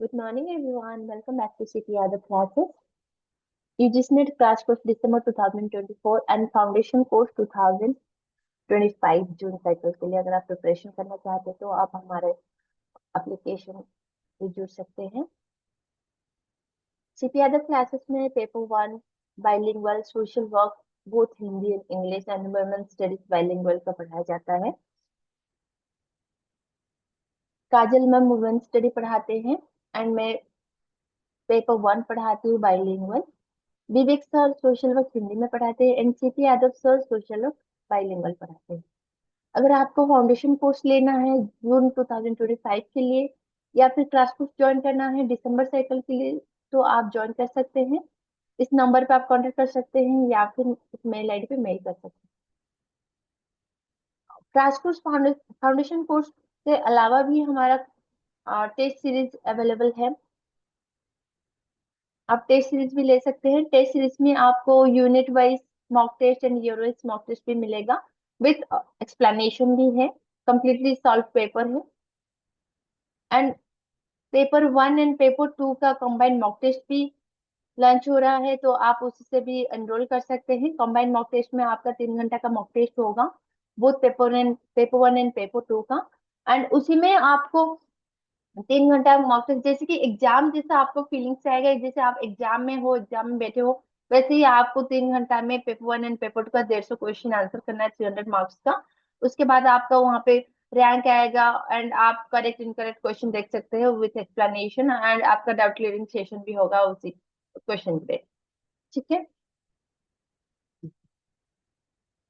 Good morning, everyone. Welcome back to CP Other Classes. UGCNET Crash Course December 2024 and Foundation Course 2025 June cycle के लिए अगर आप preparation करना चाहते हैं तो आप हमारे एप्लीकेशन से जुड़ सकते हैं। CP Other Classes में paper 1 bilingual social work both Hindi and English and women studies bilingual का पढ़ाया जाता है। काजल मैम वुमेन स्टडी पढ़ाते हैं एंड मैं पेपर 1 पढ़ाती हूँ बाइलिंगुअल। विवेक सर सोशल वर्क हिंदी में पढ़ाते हैं। NCP Yadav sir social work bilingual पढ़ाते हैं। अगर आपको फाउंडेशन कोर्स लेना है जून 2025 के लिए या फिर क्लास कोर्स ज्वाइन करना है दिसंबर साइकिल के लिए तो आप ज्वाइन कर सकते हैं। इस नंबर पे आप कांटेक्ट कर सकते हैं या फिर इस मेल आईडी पे मेल कर सकते हैं। क्लास कोर्स फाउंडेशन कोर्स के अलावा भी हमारा टेस्ट सीरीज अवेलेबल है। आप टेस्ट सीरीज भी ले सकते हैं। टेस्ट सीरीज में आपको unit wise mock test and year wise mock test भी मिलेगा विथ एक्सप्लेनेशन भी है। कंप्लीटली सॉल्व पेपर है एंड पेपर 1 एंड पेपर 2 का कंबाइंड मॉक टेस्ट भी लॉन्च हो रहा है तो आप उससे भी एनरोल कर सकते हैं। कंबाइंड मॉक टेस्ट में आपका 3 घंटा का मॉक टेस्ट होगा बोथ पेपर 1 एंड पेपर 2 का एंड उसी में आपको 3 घंटा मॉक टेस्ट जैसे कि एग्जाम जैसा आपको फीलिंग्स आएगा जैसे आप एग्जाम में हो एग्जाम में बैठे हो वैसे ही आपको 3 घंटा में पेपर 1 एंड पेपर 2 का 150 क्वेश्चन आंसर करना है 300 मार्क्स का। उसके बाद आपका वहाँ पे रैंक आएगा एंड आप करेक्ट इनकरेक्ट क्वेश्चन देख सकते हो विथ एक्सप्लेनेशन एंड आपका डाउट क्लियरिंग सेशन भी होगा उसी क्वेश्चन पे। ठीक है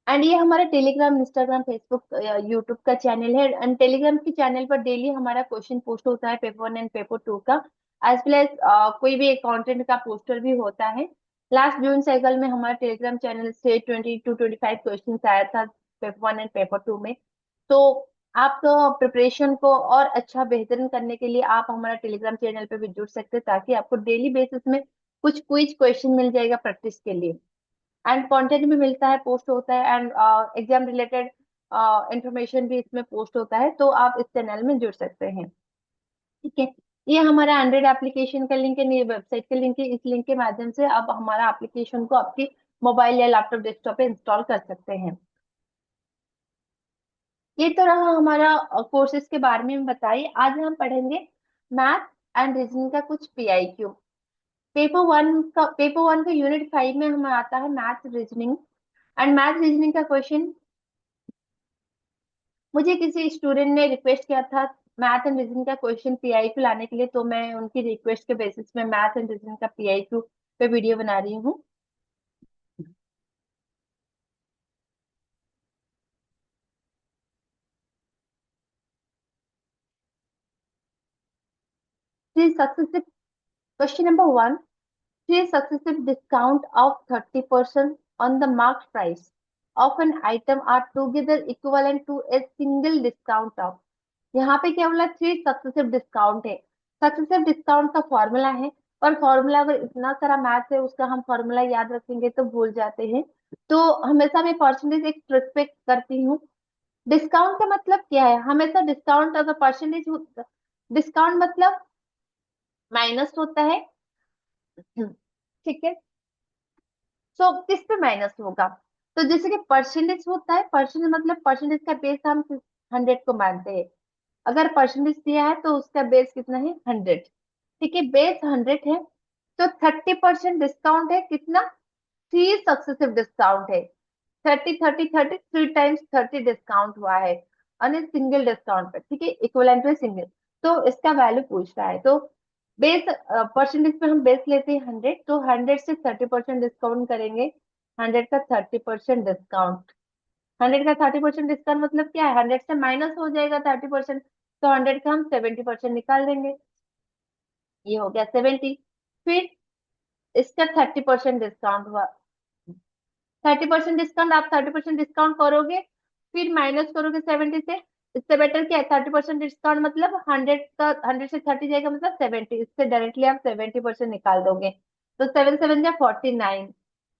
एंड ये हमारा टेलीग्राम इंस्टाग्राम फेसबुक यूट्यूब का चैनल है एंड टेलीग्राम के चैनल पर डेली हमारा क्वेश्चन पोस्ट होता है पेपर 1 एंड पेपर 2 का एज वेल एज कोई भी एक कंटेंट का पोस्टर भी होता है। लास्ट जून साइकिल में हमारा टेलीग्राम चैनल से 20 to 25 क्वेश्चन आया था पेपर 1 एंड पेपर 2 में। तो आप प्रिपरेशन को और अच्छा बेहतरीन करने के लिए आप हमारा टेलीग्राम चैनल पे भी जुड़ सकते हैं ताकि आपको डेली बेसिस में कुछ क्विज क्वेश्चन मिल जाएगा प्रैक्टिस के लिए एंड कंटेंट भी मिलता है पोस्ट होता है एंड एग्जाम रिलेटेड इंफॉर्मेशन भी इसमें पोस्ट होता है तो आप इस चैनल में जुड़ सकते हैं। ठीक है ये हमारा एंड्रॉइड एप्लीकेशन का लिंक है ये वेबसाइट का लिंक है। इस लिंक के माध्यम से आप हमारा एप्लीकेशन को आपके मोबाइल या लैपटॉप डेस्कटॉप पे इंस्टॉल कर सकते हैं। ये तो रहा हमारा कोर्सेज के बारे में बताइए। आज हम पढ़ेंगे मैथ एंड रीजनिंग का कुछ पीआईक्यू। पेपर 1 का यूनिट 5 में हमें आता है math reasoning and math reasoning का क्वेश्चन मुझे किसी स्टूडेंट ने रिक्वेस्ट किया था मैथ एंड रीजनिंग का क्वेश्चन पीआईक्यू लाने के लिए तो मैं उनकी रिक्वेस्ट के बेसिस में मैथ एंड रीजनिंग का पीआईक्यू पे वीडियो बना रही हूँ। Successive question number 1 three successive discount of 30% on the marked price of an item are together equivalent to a single discount of। यहाँ पे क्या बोला थ्री सक्सेसिव डिस्काउंट है। सक्सेसिव डिस्काउंट का फॉर्मूला है और फॉर्मूला अगर इतना सारा मैथ है उसका हम फॉर्मूला याद रखेंगे तो भूल जाते हैं। तो हमेशा मैं परसेंटेज एक रिस्पेक्ट करती हूँ। डिस्काउंट का मतलब क्या है हमेशा डिस्काउंट अगर परसेंटेज डिस्काउंट मतलब माइनस होता है। ठीक है सो किस पे माइनस होगा तो जैसे कि परसेंटेज होता है परसेंटेज मतलब परसेंटेज का बेस हम 100 को मानते हैं। अगर परसेंटेज दिया है तो उसका बेस कितना है 100। ठीक है बेस 100 है तो 30% डिस्काउंट है कितना थ्री सक्सेसिव डिस्काउंट है। 30 30 30 3 टाइम्स 30 डिस्काउंट हुआ है और सिंगल डिस्काउंट पे। ठीक है इक्वलेंट टू सिंगल तो इसका वैल्यू पूछ रहा है तो बेस परसेंटेज पे हम बेस लेते हैं 100 तो 100 से 30% डिस्काउंट करेंगे। 100 का 30% डिस्काउंट 100 का 30% डिस्काउंट मतलब क्या है 100 से माइनस हो जाएगा 30% तो 100 का हम 70% निकाल देंगे। ये हो गया 70। फिर इसका 30% डिस्काउंट हुआ 30% डिस्काउंट आप 30% डिस्काउंट करोगे फिर माइनस करोगे 70 से। इससे बेटर क्या है 30% डिस्काउंट मतलब 100 का 100 से 30 जाएगा मतलब 70 इससे डायरेक्टली आप 70% निकाल दोगे तो 7 7 जा 49।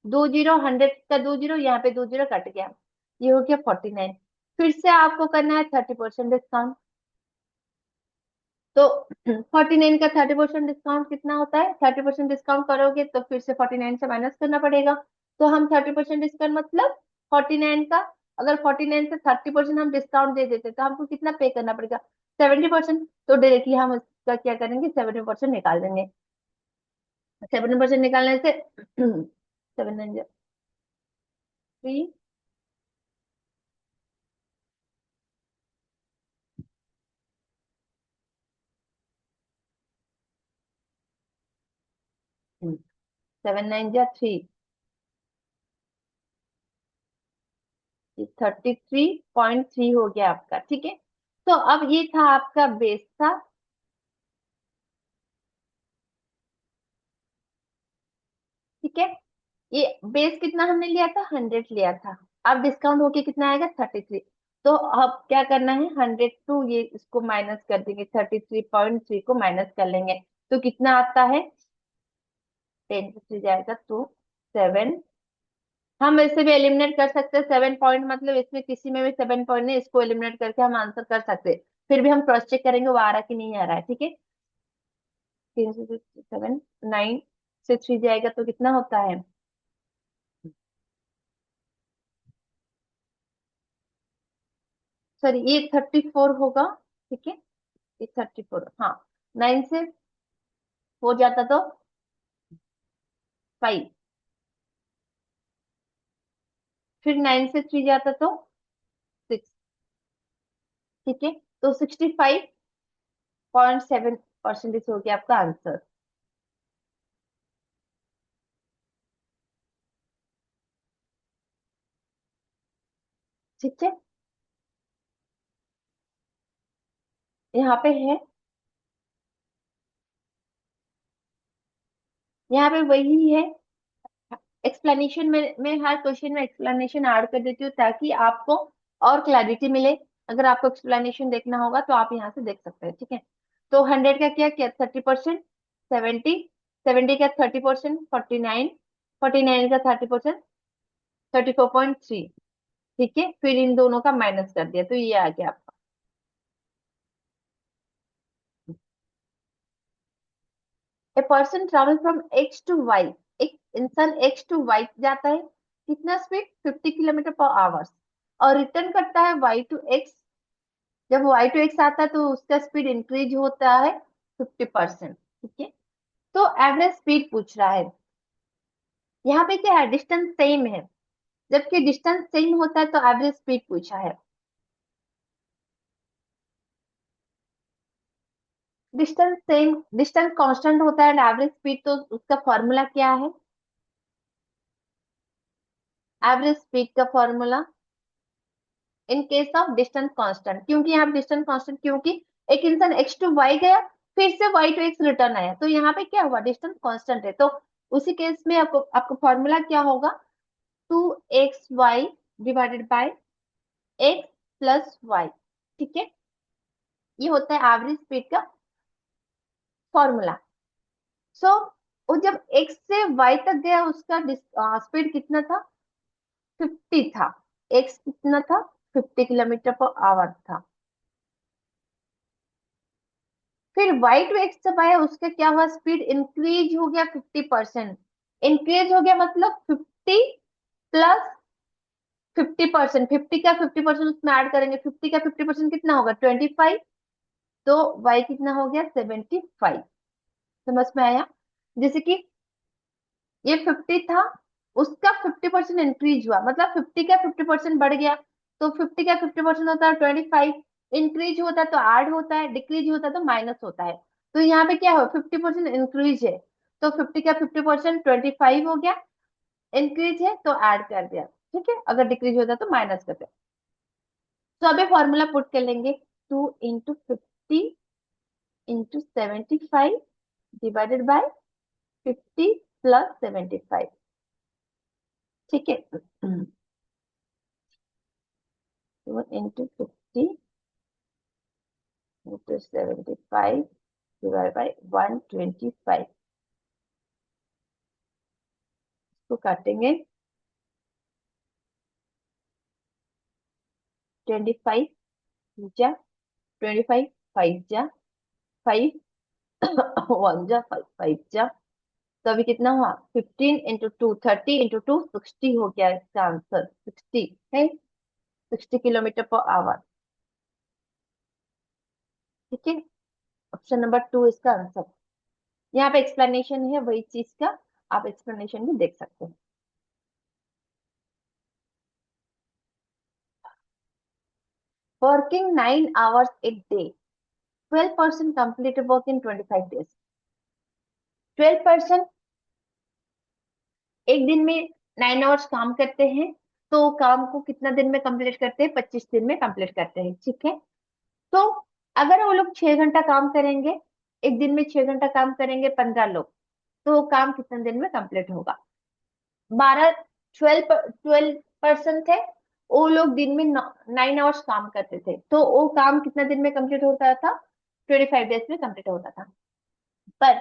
दो जीरो 100 का दो जीरो यहाँ पे दो जीरो कट गया ये हो गया 49। फिर से आपको करना है 30% डिस्काउंट तो 49 का 30% डिस्काउंट कितना होता है? 30% डिस्काउंट करोगे तो फिर से 49 से माइनस करना पड़ेगा। तो हम 30% डिस्काउंट मतलब 49 का, अगर 49 से 30% हम डिस्काउंट दे देते तो हमको कितना पे करना पड़ेगा? 70%। तो डायरेक्टली हम इसका क्या करेंगे, 70% निकाल देंगे। 70% निकालने से 7 7 9 3, 33.3 हो गया आपका। ठीक है, तो अब ये था आपका बेस था। ठीक है, ये बेस कितना हमने लिया था? 100 लिया था। अब डिस्काउंट होके कितना आएगा? 33। तो अब क्या करना है, 100 टू ये इसको माइनस कर देंगे, 33.3 को माइनस कर लेंगे। तो कितना आता है? 10 से 3 जाएगा तो 7। हम इससे भी एलिमिनेट कर सकते हैं 7 पॉइंट, मतलब इसमें किसी में भी 7 पॉइंट नहीं, इसको एलिमिनेट करके हम आंसर कर सकते हैं। फिर भी हम क्रॉस चेक करेंगे वो आ रहा है कि नहीं आ रहा है। ठीक है, 3 से 7, 9 से 3 जाएगा तो कितना होता है? सॉरी, ये 34 होगा। ठीक है, ये 34, हाँ। 9 से हो जाता तो 5, फिर 9 से 3 जाता तो 6। ठीक है, तो 65.7% हो गया आपका आंसर। ठीक है, यहाँ पे है, यहाँ पे वही है। एक्सप्लेनेशन में मैं हर क्वेश्चन में एक्सप्लेनेशन ऐड कर देती हूँ ताकि आपको और क्लैरिटी मिले। अगर आपको एक्सप्लेनेशन देखना होगा तो आप यहाँ से देख सकते हैं। ठीक है, तो 100 का क्या किया? 30%। 70, 70 का 30%, 49, 49 का 30%, 34.3। ठीक है, फिर इन दोनों का माइनस कर दिया तो ये आ गया आपका। A person travel from X to Y, एक इंसान एक्स टू वाई जाता है, कितना स्पीड? 50 किलोमीटर पर आवर, और रिटर्न करता है वाई टू एक्स। जब वाई टू एक्स आता है तो उसका स्पीड इंक्रीज होता है 50%। ठीक है, तो एवरेज स्पीड पूछ रहा है। यहाँ पे क्या है, डिस्टेंस सेम है, जबकि डिस्टेंस सेम होता है तो एवरेज स्पीड पूछा है। डिस्टेंस सेम, डिस्टेंस कांस्टेंट होता है एंड एवरेज स्पीड, तो उसका फॉर्मूला क्या है? एवरेज स्पीड का formula in case of distance constant, क्योंकि यहाँ डिस्टेंस कांस्टेंट, क्योंकि एक इंसान एक्स टू वाई गया, फिर से वाई टू एक्स रिटर्न आया, तो यहाँ पे क्या हुआ? डिस्टेंस कांस्टेंट है, तो उसी केस में आपको आपका फॉर्मूला क्या होगा? 2xy divided by X plus Y. ठीक है, ये होता है एवरेज स्पीड का फॉर्मूला। सो वो जब x से y तक गया उसका स्पीड कितना था? 50 था। x कितना था? 50 किलोमीटर पर आवर था। फिर y टू x जब आया उसका क्या हुआ? स्पीड इंक्रीज हो गया 50%। इंक्रीज हो गया मतलब 50 प्लस 50%, 50 का 50% उसमें ऐड करेंगे, 50 का 50% कितना होगा? 25। तो y कितना हो गया? 75। समझ में आया? जैसे कि ये 50 था, उसका 50% इंक्रीज हुआ, मतलब 50 का 50% बढ़ गया, तो 50 का 50% होता है 25। इंक्रीज होता है तो ऐड होता है, डिक्रीज होता है तो माइनस होता है। तो यहाँ पे क्या हो, 50% इंक्रीज है, तो 50 का 50% 25 हो गया। इंक्रीज है तो ऐड कर दिया। ठीक है, अगर डिक्रीज होता है तो माइनस कर दिया। तो अभी फॉर्मूला पुट कर लेंगे, 2 into 50 into 75 divided by 50 plus 75। ठीक है, 2 इंटू 50 इंटू 75 डिवाइड बाई 125। इसको काटेंगे, 25 जा 25, 5 जा फाइव, वन जा फाइव, फाइव जा, तो अभी कितना हुआ, 15 × 2 30 × 2 60 हो गया इसका आंसर, 60 है, 60 km/h। ठीक है, ऑप्शन नंबर 2 इसका आंसर। यहाँ पे एक्सप्लेनेशन है वही चीज का, आप एक्सप्लेनेशन भी देख सकते हैं। Working 9 hours a day, 12% completed work in 25 days। 12% एक दिन में 9 hours काम करते हैं, तो काम को कितना दिन में कंप्लीट करते हैं, 25 दिन में कंप्लीट करते हैं। ठीक है, तो अगर वो लोग 6 घंटा काम करेंगे, एक दिन में 6 घंटा काम करेंगे 15 लोग, तो काम कितने दिन में कंप्लीट होगा, 12, 12% है, वो लोग दिन में 9 hours काम करते थे, तो वो काम कितना दिन में कंप्लीट होता था, 25 डेज में कंप्लीट होता था। पर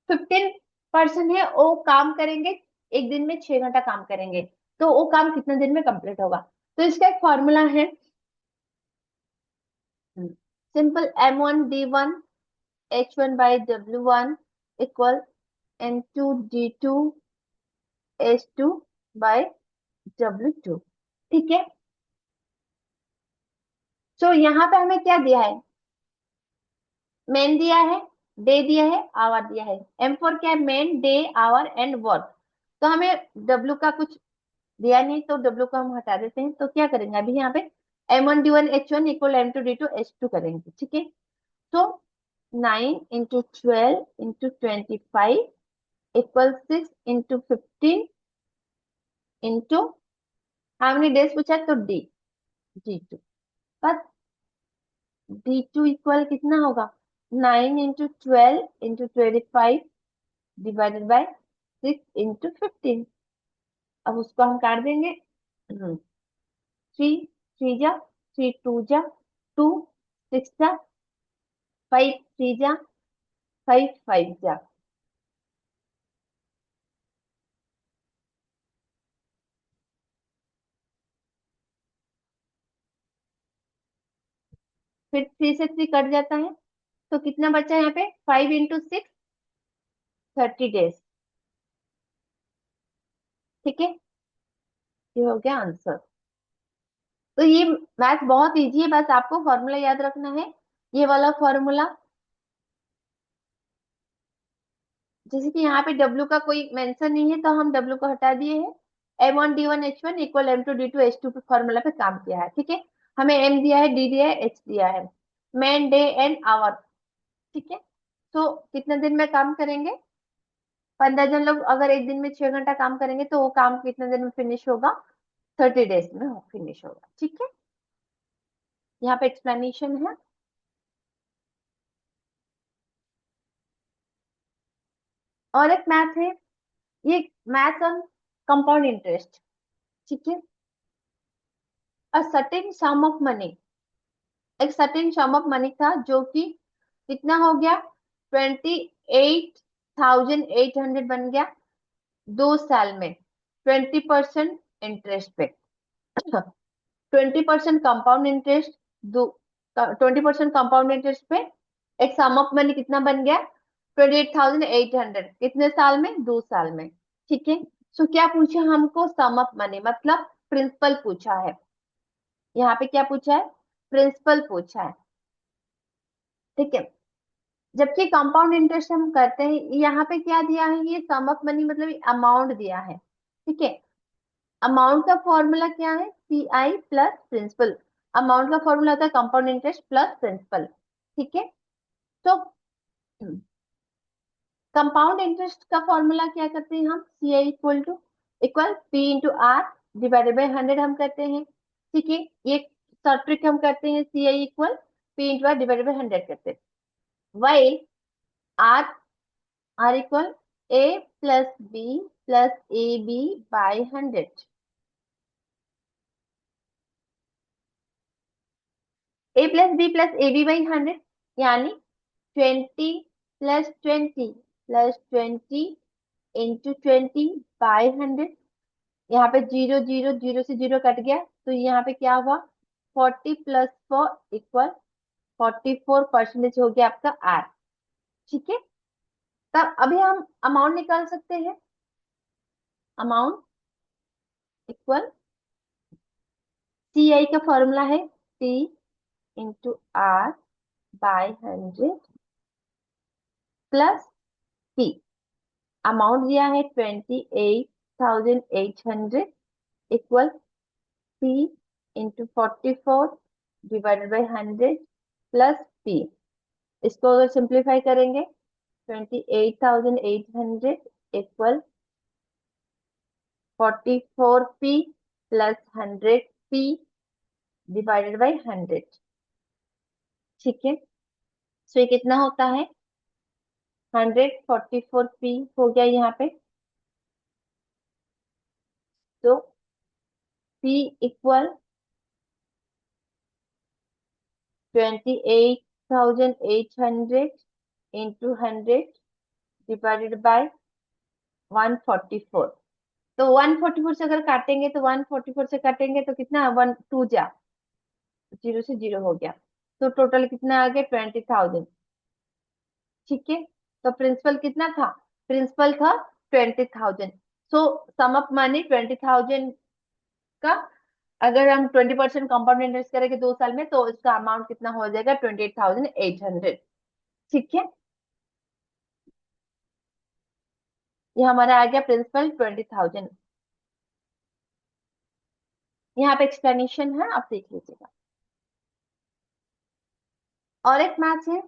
15% है, वो काम करेंगे, एक दिन में 6 घंटा काम करेंगे, तो वो काम कितने दिन में कंप्लीट होगा। तो इसका एक फॉर्मूला है, simple, M1D1 H1/W1 equal N2D2H2/W2। ठीक है, तो यहाँ पे हमें क्या दिया है, मेन दिया है, डे दिया है, आवर दिया है। M4 क्या है, main, day, our and work. तो हमें डब्ल्यू का कुछ दिया नहीं, तो डब्ल्यू को हम हटा देते हैं। तो क्या करेंगे अभी यहाँ पे, M1D1 H1 इक्वल M2D2H2 करेंगे। ठीक है, तो 9 × 12 × 25 इक्वल 6 × 15 इंटू, हमने डेज पूछा तो D2, बस D2 इक्वल कितना होगा, 9 × 12 × 25 डिवाइडेड बाय 6 × 15। अब उसको हम काट देंगे, 3 3 जा 3 2 जा 2, 6 जा 5 3 जा 5 5 जा, फिर 3 से 3 कट जाता है, तो कितना बचा यहाँ पे, 5 × 6 30 डेज। ठीक है, ये हो गया आंसर। तो ये मैथ बहुत इजी है, बस आपको फॉर्मूला याद रखना है, ये वाला फॉर्मूला। जैसे कि यहाँ पे W का कोई मेंशन नहीं है, तो हम W को हटा दिए हैं, M1D1 H1 इक्वल M2D2H2 पे फॉर्मूला पे काम किया है। ठीक है, हमें M दिया है, D दिया है, H दिया है, मैन, डे एंड आवर। ठीक है, तो कितने दिन में काम करेंगे, 15 जन लोग अगर एक दिन में 6 घंटा काम करेंगे, तो वो काम कितने दिन में फिनिश होगा, 30 डेज में फिनिश होगा। ठीक है, यहाँ पे एक्सप्लेनेशन है। और एक मैथ है, ये मैथ ऑन कंपाउंड इंटरेस्ट। ठीक है, a certain some of money, एक सर्टेन सम ऑफ मनी था, जो कि कितना हो गया, 28,800 बन गया 2 साल में, 20% इंटरेस्ट पे। 20% कंपाउंड इंटरेस्ट, दो 20% कंपाउंड इंटरेस्ट पे एक सम ऑफ मनी कितना बन गया, 28,800, कितने साल में, 2 साल में। ठीक है, सो क्या पूछा हमको, सम ऑफ मनी मतलब प्रिंसिपल पूछा है, यहाँ पे क्या पूछा है, प्रिंसिपल पूछा है। ठीक है, जबकि कंपाउंड इंटरेस्ट हम करते हैं, यहाँ पे क्या दिया है, ये सम ऑफ मनी मतलब अमाउंट दिया है। ठीक है, अमाउंट का फॉर्मूला क्या है, CI प्लस प्रिंसिपल। अमाउंट का फॉर्मूला होता है कंपाउंड इंटरेस्ट प्लस प्रिंसिपल। ठीक है, तो कंपाउंड इंटरेस्ट का फॉर्मूला क्या करते हैं हम, CI equal P/R divided by 100 हम करते हैं। ठीक है, ये शॉर्ट ट्रिक हम करते हैं, CI equal P/R divided by 100 करते हैं। Y R, R equal A+B+AB/100, A+B+AB/100, यानी 20+20+20 × 20 यहाँ पे 0 0 0 से 0 कट गया, तो यहाँ पे क्या हुआ, 40 + 4 इक्वल 44% हो गया आपका आर। ठीक है, तब अभी हम अमाउंट निकाल सकते हैं। अमाउंट इक्वल सी आई का फॉर्मूला है C into R by 100 plus P. Amount दिया है 28,800 equal P into 44 divided by 100 plus P. इसको अगर सिंप्लीफाई करेंगे 28,800 equal 44p plus 100p divided by 100। ठीक है, सो ये कितना होता है 144p हो गया यहाँ पे। तो p equal 28,800 into 100 divided by 144। तो 144 से अगर काटेंगे तो 144 से काटेंगे तो कितना, वन टू जा, जीरो से जीरो हो गया। तो टोटल कितना आ गया 20,000। ठीक है, तो प्रिंसिपल कितना था, प्रिंसिपल था 20,000। सो सम अप मनी 20,000 का, अगर हम 20% कंपाउंड इंटरेस्ट करेंगे 2 साल में तो इसका अमाउंट कितना हो जाएगा 28,800। ठीक है, ये हमारा आ गया प्रिंसिपल 20,000। यहाँ पे एक्सप्लेनेशन है, आप देख लीजिएगा। और एक मैच है,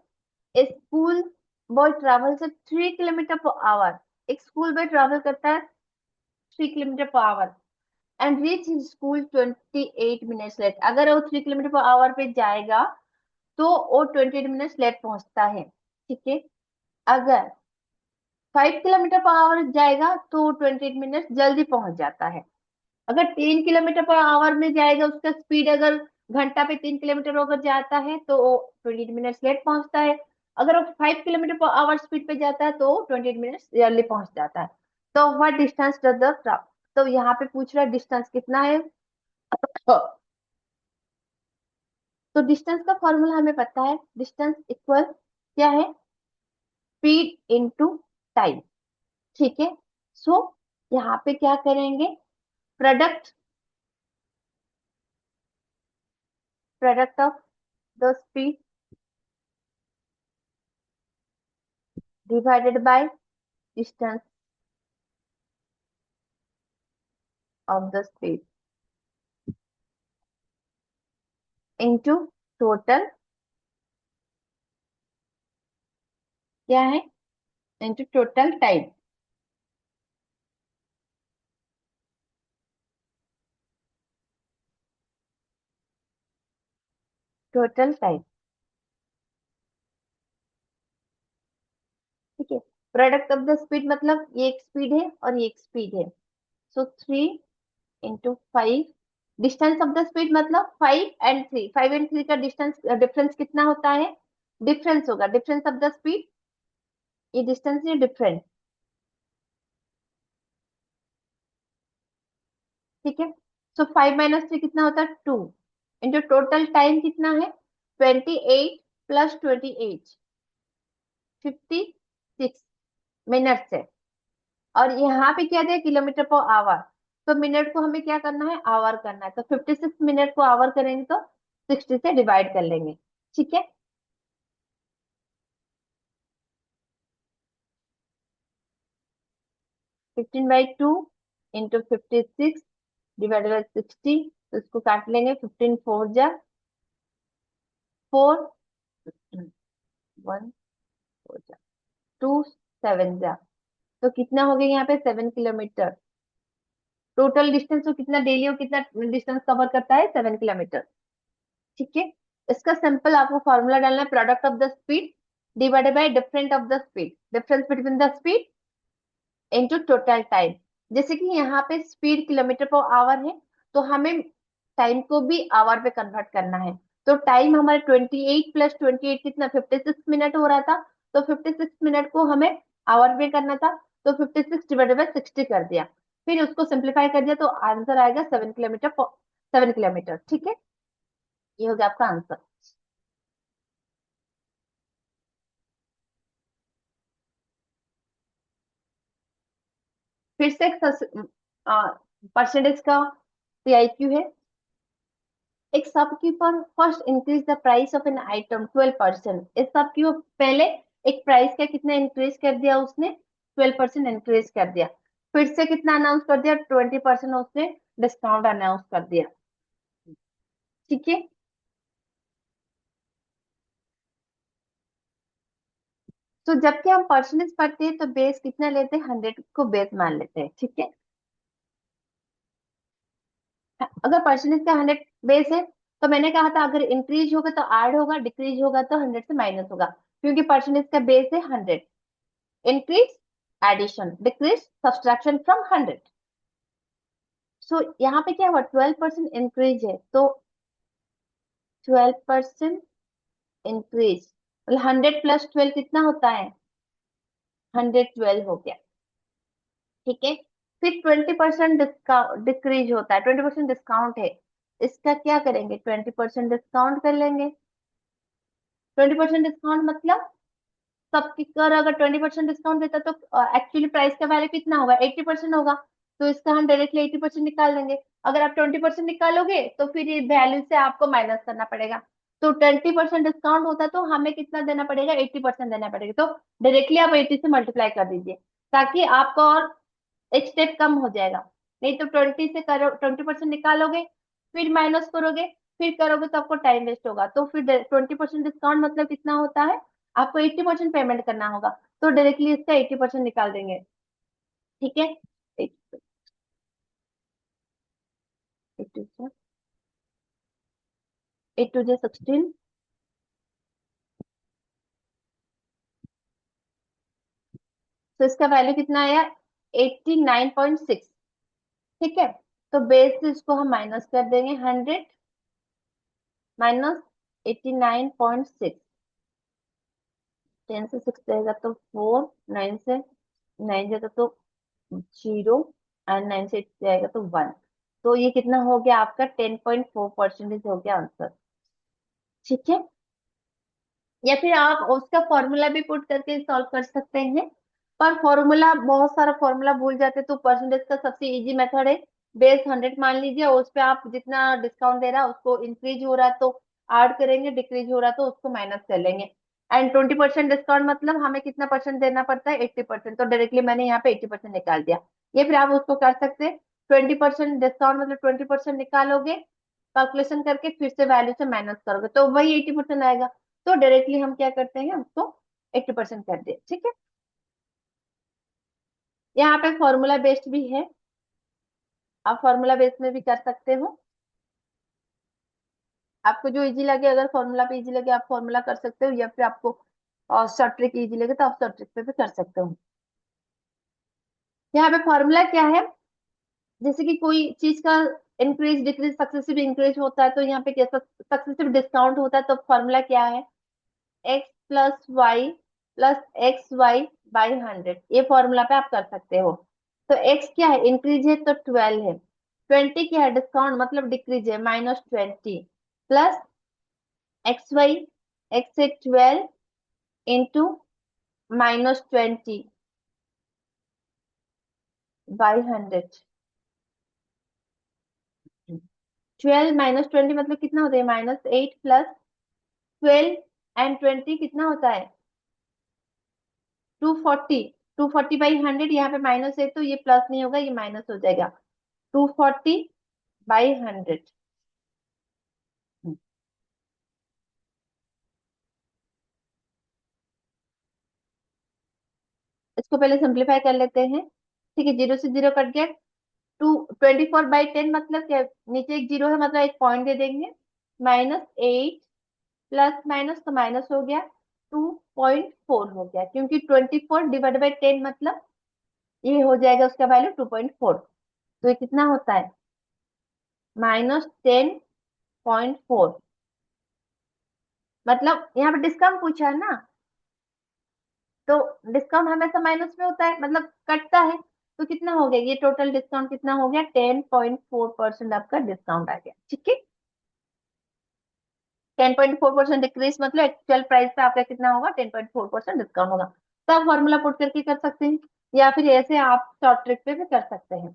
school boy travels 3 kilometre per hour. एक स्कूल बॉय ट्रेवल करता है 3 kilometre per hour and reach his school 28 minutes late. अगर वो 3 किलोमीटर पर आवर पे जाएगा तो वो 28 मिनट्स लेट पहुंचता है। ठीक है, अगर 5 किलोमीटर पर आवर जाएगा तो 28 मिनट्स जल्दी पहुंच जाता है। अगर 3 किलोमीटर पर आवर में जाएगा, उसका स्पीड अगर घंटा पे 3 किलोमीटर अगर जाता है तो वो 28 मिनट्स लेट पहुंचता है। अगर वो 5 किलोमीटर पर आवर स्पीड पे जाता है तो 28 मिनट्स जल्दी पहुंच जाता है। तो what distance does the travel, तो यहाँ पे पूछ रहा है डिस्टेंस कितना है। तो डिस्टेंस का फॉर्मूला हमें पता है, डिस्टेंस इक्वल क्या है, स्पीड इनटू टाइम। ठीक है, सो यहाँ पे क्या करेंगे, product product of the speed divided by distance of the speed into total क्या है, into total time. Total time, ठीक है। प्रोडक्ट ऑफ द स्पीड मतलब ये एक स्पीड है और ये एक स्पीड है, सो 3 into 5। Distance of the speed मतलब 5 एंड 3, 5 एंड 3 का डिस्टेंस डिफरेंस कितना होता है, डिफरेंस होगा, डिफरेंस ऑफ द स्पीड, ये डिस्टेंस ये डिफरेंस। ठीक है, सो 5 - 3 कितना होता है 2 इंटू टोटल टाइम कितना है 28 प्लस 28, 56 मिनट है। और यहाँ पे क्या दिया किलोमीटर पर आवर, तो मिनट को हमें क्या करना है आवर करना है, तो 56 मिनट को आवर करेंगे तो 60 से डिवाइड कर लेंगे। ठीक है, 15/2 इंटू 56 डिवाइड बाई 60, तो इसको काट लेंगे, 15 4 जा 4, 1 4 जा 2 7 जा, तो कितना हो गया यहाँ पे 7 किलोमीटर। टोटल डिस्टेंस तो कितना डेली और कितना डिस्टेंस कवर करता है 7 किलोमीटर। ठीक है, इसका सिंपल आपको फॉर्मूला डालना है, product of the speed divided by different of the speed, difference between the speed into total time. जैसे कि यहाँ पे स्पीड किलोमीटर पर आवर है, तो हमें टाइम को भी आवर पे कन्वर्ट करना है। तो टाइम हमारे 28 प्लस 28 कितना 56 मिनट हो रहा था, तो 56 मिनट को हमें आवर पे करना था, तो 56 डिवाइडेड बाय 60 कर दिया, फिर उसको सिंप्लीफाई कर दिया तो आंसर आएगा 7 किलोमीटर। 7 किलोमीटर, ठीक है, ये हो गया आपका आंसर। फिर से परसेंटेज का पीआईक्यू है। एक shopkeeper first increase the price of an item 12%। इस शॉपकीपर पहले एक प्राइस का कितना इंक्रीज कर दिया उसने, 12% इंक्रीज कर दिया। फिर से कितना अनाउंस कर दिया, 20% उसने डिस्काउंट अनाउंस कर दिया। ठीक है। तो जबकि हम परसेंटेज पढ़ते हैं तो बेस कितना लेते हैं, 100 को बेस मान लेते हैं। ठीक है। अगर परसेंटेज का 100 बेस है तो मैंने कहा था अगर इंक्रीज होगा तो ऐड होगा, डिक्रीज होगा तो 100 से माइनस होगा, क्योंकि परसेंटेज का बेस है 100। Increase addition, decrease subtraction from 100। So यहाँ पे क्या हुआ, 12% इंक्रीज है तो 12% इंक्रीज, मतलब 100 + 12 कितना होता है, 112 हो गया। ठीक है। फिर 20% डिस्काउंट डिक्रीज होता है, 20% डिस्काउंट है, इसका क्या करेंगे, 20% डिस्काउंट कर लेंगे। 20% डिस्काउंट मतलब सबकी कर, अगर 20% डिस्काउंट देता तो एक्चुअली प्राइस का वैल्यू कितना होगा, 80% होगा। तो इसका हम डायरेक्टली 80% निकाल देंगे। अगर आप 20% निकालोगे तो फिर ये वैल्यू से आपको माइनस करना पड़ेगा। तो 20% डिस्काउंट होता तो हमें कितना देना पड़ेगा, 80% देना पड़ेगा। तो डायरेक्टली आप 80 से मल्टीप्लाई कर दीजिए, ताकि आपका और एक स्टेप कम हो जाएगा। नहीं तो 20 से करो, 20% निकालोगे, फिर माइनस करोगे, फिर करोगे तो आपको टाइम वेस्ट होगा। तो फिर 20% डिस्काउंट मतलब कितना होता है, आपको 80% पेमेंट करना होगा। तो डायरेक्टली इसका 80% निकाल देंगे। ठीक है। एट एट टू जे 16, तो इसका वैल्यू कितना आया, 89.6। ठीक है। तो बेस से इसको हम माइनस कर देंगे, 100 माइनस 89.6। 10 से 6 जाएगा तो 4, 9 से 9 जाएगा तो 0, एंड 9 से 8 जाएगा तो 1। तो ये कितना हो गया आपका, 10.4% हो गया आंसर। ठीक है। या फिर आप उसका फॉर्मूला भी पुट करके सॉल्व कर सकते हैं, पर फॉर्मूला बहुत सारा फॉर्मूला भूल जाते तो परसेंटेज का सबसे इजी मेथड है, बेस 100 मान लीजिए, और उस पे आप जितना डिस्काउंट दे रहा है उसको इंक्रीज हो रहा है तो ऐड करेंगे, डिक्रीज हो रहा है तो उसको माइनस कर लेंगे। एंड 20% डिस्काउंट मतलब हमें कितना परसेंट देना पड़ता है, 80%। तो डायरेक्टली मैंने यहाँ पे 80% निकाल दिया। ये फिर आप उसको कर सकते हैं, 20% डिस्काउंट मतलब 20% निकालोगे, कैलकुलेशन करके फिर से वैल्यू से माइनस करोगे तो वही 80% आएगा। तो डायरेक्टली हम क्या करते हैं, उसको 80% कर दिए। ठीक है। यहाँ पे फॉर्मूला बेस्ड भी है, आप फॉर्मूला बेस्ड में भी कर सकते हो। आपको जो इजी लगे, अगर फॉर्मूला पे इजी लगे आप फॉर्मूला कर सकते हो, या फिर आपको शॉर्ट ट्रिक इजी लगे तो आप शॉर्ट ट्रिक पे भी कर सकते हो। यहाँ पे फॉर्मूला क्या है, जैसे कि कोई चीज का इंक्रीज डिक्रीज सक्सेसिव इंक्रीज होता है तो यहाँ पे कैसा सक्सेसिव डिस्काउंट होता है, तो फॉर्मूला क्या है, x + y + xy/100। ये फॉर्मूला पे आप कर सकते हो। तो x क्या है, इंक्रीज है तो 12 है, 20 क्या है डिस्काउंट मतलब डिक्रीज है, -20, प्लस xy, x है 12 इंटू -20/100। 12 -20 मतलब कितना होता है, -8 प्लस 12 एंड 20 कितना होता है, 240। 240/100, यहाँ पे माइनस है तो ये प्लस नहीं होगा, ये माइनस हो जाएगा, 240/100। इसको पहले सिंप्लीफाई कर लेते हैं। ठीक है, 0 से 0 कट गया। 24/10 मतलब क्या, नीचे एक जीरो है मतलब एक पॉइंट दे देंगे, -8 प्लस माइनस तो माइनस हो गया, 2.4 हो गया, क्योंकि 24/10 मतलब ये हो जाएगा उसका वैल्यू 2.4। तो ये कितना होता है, -10.4। मतलब यहाँ पे डिस्काउंट पूछा है ना, तो डिस्काउंट हमेशा माइनस में होता है, मतलब कटता है। तो कितना हो गया, ये टोटल डिस्काउंट कितना हो गया, 10.4% आपका डिस्काउंट आ गया। ठीक है। 10.4% डिक्रीज मतलब एक्चुअल प्राइस पे आपका कितना होगा, 10.4% डिस्काउंट होगा। तो आप फॉर्मूला पुट करके कर सकते हैं। या फिर ऐसे आप शॉर्ट ट्रिक पे भी कर सकते हैं।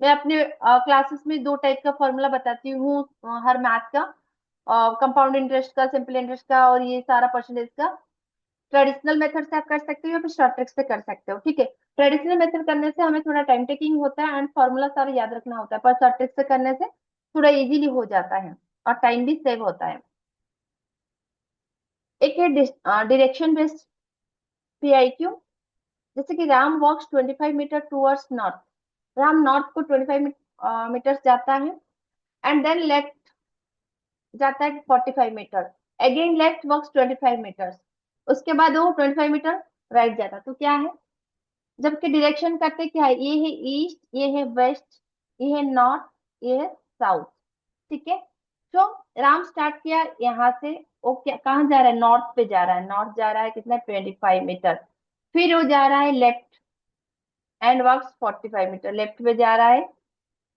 मैं अपने क्लासेस में दो टाइप का फॉर्मूला बताती हूँ हर मैथ का, कंपाउंड इंटरेस्ट का, सिंपल इंटरेस्ट का, और ये सारा परसेंटेज का। ट्रेडिशनल मेथड से आप कर सकते हो या फिर शॉर्ट ट्रिक से कर सकते हो, ठीक है। ट्रेडिशनल मेथड करने से हमें थोड़ा टाइम टेकिंग होता है एंड फॉर्मूला सारा याद रखना होता है, पर शॉर्ट ट्रिक से करने से थोड़ा इजीली हो जाता है और टाइम भी सेव होता है। एक है डायरेक्शन बेस्ड पीआईक्यू। जैसे कि Ram walks 25 metre towards north. Ram north को 25 मीटर्स जाता है, एंड देन लेफ्ट जाता है 45 मीटर। अगेन लेफ्ट वॉक्स 25 मीटर्स। उसके बाद वो 25 मीटर राइट जाता है। तो क्या है, जबकि डायरेक्शन करते क्या है, ये है ईस्ट, ये है वेस्ट, ये है नॉर्थ, ये है साउथ, ठीक है। तो राम स्टार्ट किया यहाँ से, वो क्या कहाँ जा रहा है, नॉर्थ पे जा रहा है, नॉर्थ जा रहा है कितना, 25 मीटर। फिर वो जा रहा है left and walks 45 metre, left पे जा रहा है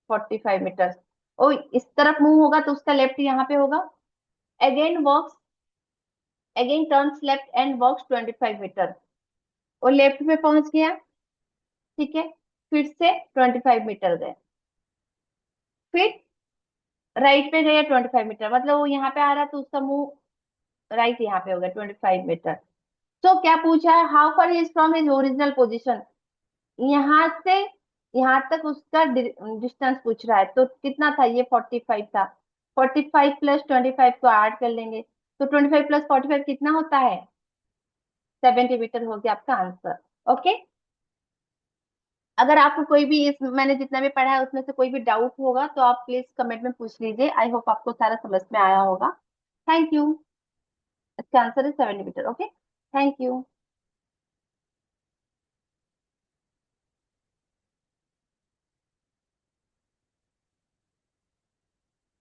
45 मीटर। ओ इस तरफ मूव होगा तो उसका लेफ्ट यहाँ पे होगा। Again walks, again turns left and walks 25 metre, वो लेफ्ट पे पहुंच गया, ठीक है। फिर से 25 मीटर गए, फिर राइट पे गया 25 मीटर, मतलब वो यहाँ पे आ रहा है तो उसका मुंह राइट यहाँ पे हो गया 25 मीटर। तो क्या पूछा है, how far is from his original position. यहाँ से यहाँ तक उसका डिस्टेंस पूछ रहा है, तो कितना था, ये 45 था। 45 प्लस 25 को ऐड कर लेंगे, तो 25 प्लस 45 कितना होता है, 70 मीटर हो गया आपका आंसर। ओके। अगर आपको कोई भी इस मैंने जितना भी पढ़ा है उसमें से कोई भी डाउट होगा तो आप प्लीज कमेंट में पूछ लीजिए। आई होप आपको सारा समझ में आया होगा। Thank you. इसका आंसर है 70 मीटर। Okay, thank you.